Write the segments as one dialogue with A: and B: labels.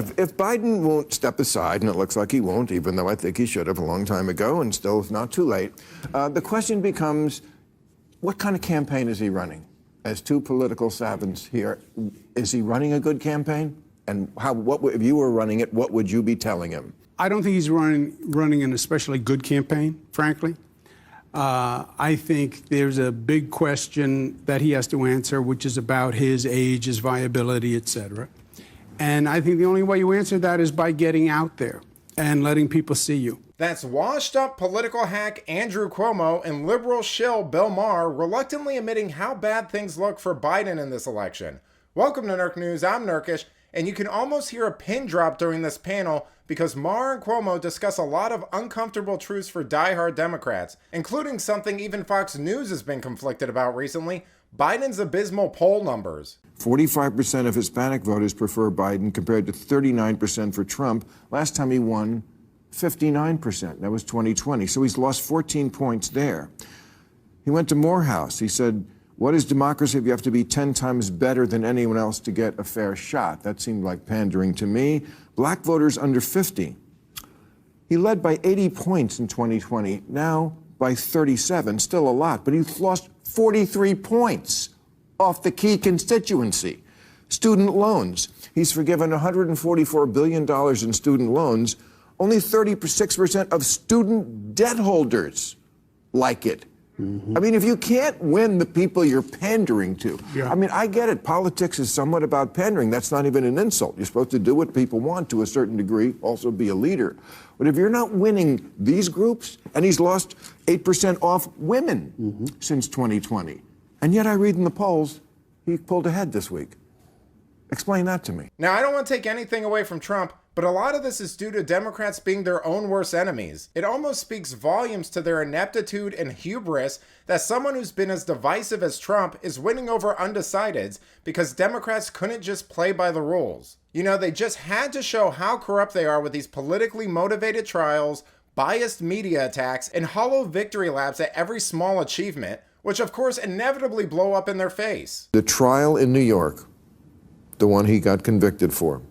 A: If Biden won't step aside, and it looks like he won't, even though I think he should have a long time ago, and still it's not too late, the question becomes, what kind of campaign is he running? As two political savants here, is he running a good campaign? And if you were running it, what would you be telling him?
B: I don't think he's running an especially good campaign, frankly. I think there's a big question that he has to answer, which is about his age, his viability, et cetera. And I think the only way you answer that is by getting out there and letting people see you.
C: That's washed-up political hack Andrew Cuomo and liberal shill Bill Maher reluctantly admitting how bad things look for Biden in this election. Welcome to Nerk News, I'm Nerkish, and you can almost hear a pin drop during this panel because Maher and Cuomo discuss a lot of uncomfortable truths for diehard Democrats, including something even Fox News has been conflicted about recently, Biden's abysmal poll numbers.
A: 45% of Hispanic voters prefer Biden compared to 39% for Trump. Last time he won, 59%. That was 2020. So he's lost 14 points there. He went to Morehouse. He said, what is democracy if you have to be 10 times better than anyone else to get a fair shot? That seemed like pandering to me. Black voters under 50. He led by 80 points in 2020, now by 37, still a lot, but he's lost 43 points off the key constituency. Student loans. He's forgiven $144 billion in student loans. Only 36% of student debt holders like it. I mean, if you can't win the people you're pandering to, I mean, I get it. Politics is somewhat about pandering. That's not even an insult. You're supposed to do what people want to a certain degree, also be a leader. But if you're not winning these groups, and he's lost 8% off women since 2020, and yet I read in the polls, he pulled ahead this week. Explain that to me.
C: Now, I don't want to take anything away from Trump, but a lot of this is due to Democrats being their own worst enemies. It almost speaks volumes to their ineptitude and hubris that someone who's been as divisive as Trump is winning over undecideds because Democrats couldn't just play by the rules. You know, they just had to show how corrupt they are with these politically motivated trials, biased media attacks, and hollow victory laps at every small achievement, which of course inevitably blow up in their face.
A: The trial in New York, the one he got convicted for,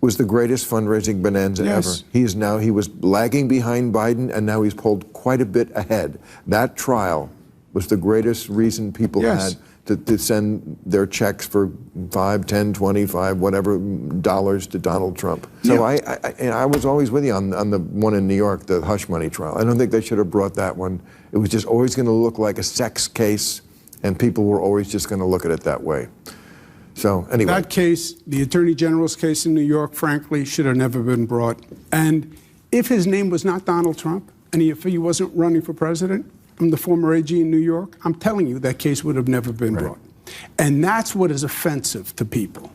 A: was the greatest fundraising bonanza ever. He was lagging behind Biden, and now he's pulled quite a bit ahead. That trial was the greatest reason people had to send their checks for 5, 10, 25, whatever dollars to Donald Trump. So I was always with you on the one in New York, the hush money trial. I don't think they should have brought that one. It was just always going to look like a sex case, and people were always just going to look at it that way. So anyway.
B: That case, the Attorney General's case in New York, frankly, should have never been brought. And if his name was not Donald Trump, and if he wasn't running for president, I'm the former AG in New York, I'm telling you that case would have never been brought. And that's what is offensive to people.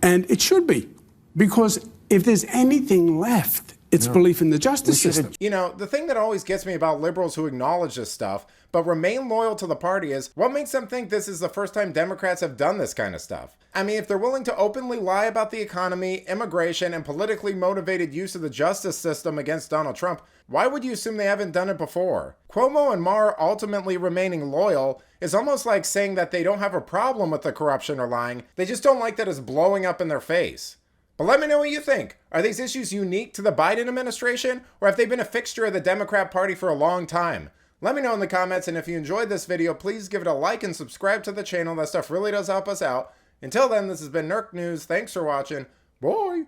B: And it should be, because if there's anything left, it's belief in the justice system.
C: You know, the thing that always gets me about liberals who acknowledge this stuff, but remain loyal to the party is, what makes them think this is the first time Democrats have done this kind of stuff? I mean, if they're willing to openly lie about the economy, immigration, and politically motivated use of the justice system against Donald Trump, why would you assume they haven't done it before? Cuomo and Maher ultimately remaining loyal is almost like saying that they don't have a problem with the corruption or lying, they just don't like that it's blowing up in their face. But let me know what you think. Are these issues unique to the Biden administration, or have they been a fixture of the Democrat Party for a long time? Let me know in the comments, and if you enjoyed this video, please give it a like and subscribe to the channel. That stuff really does help us out. Until then, this has been Nerk News. Thanks for watching. Bye!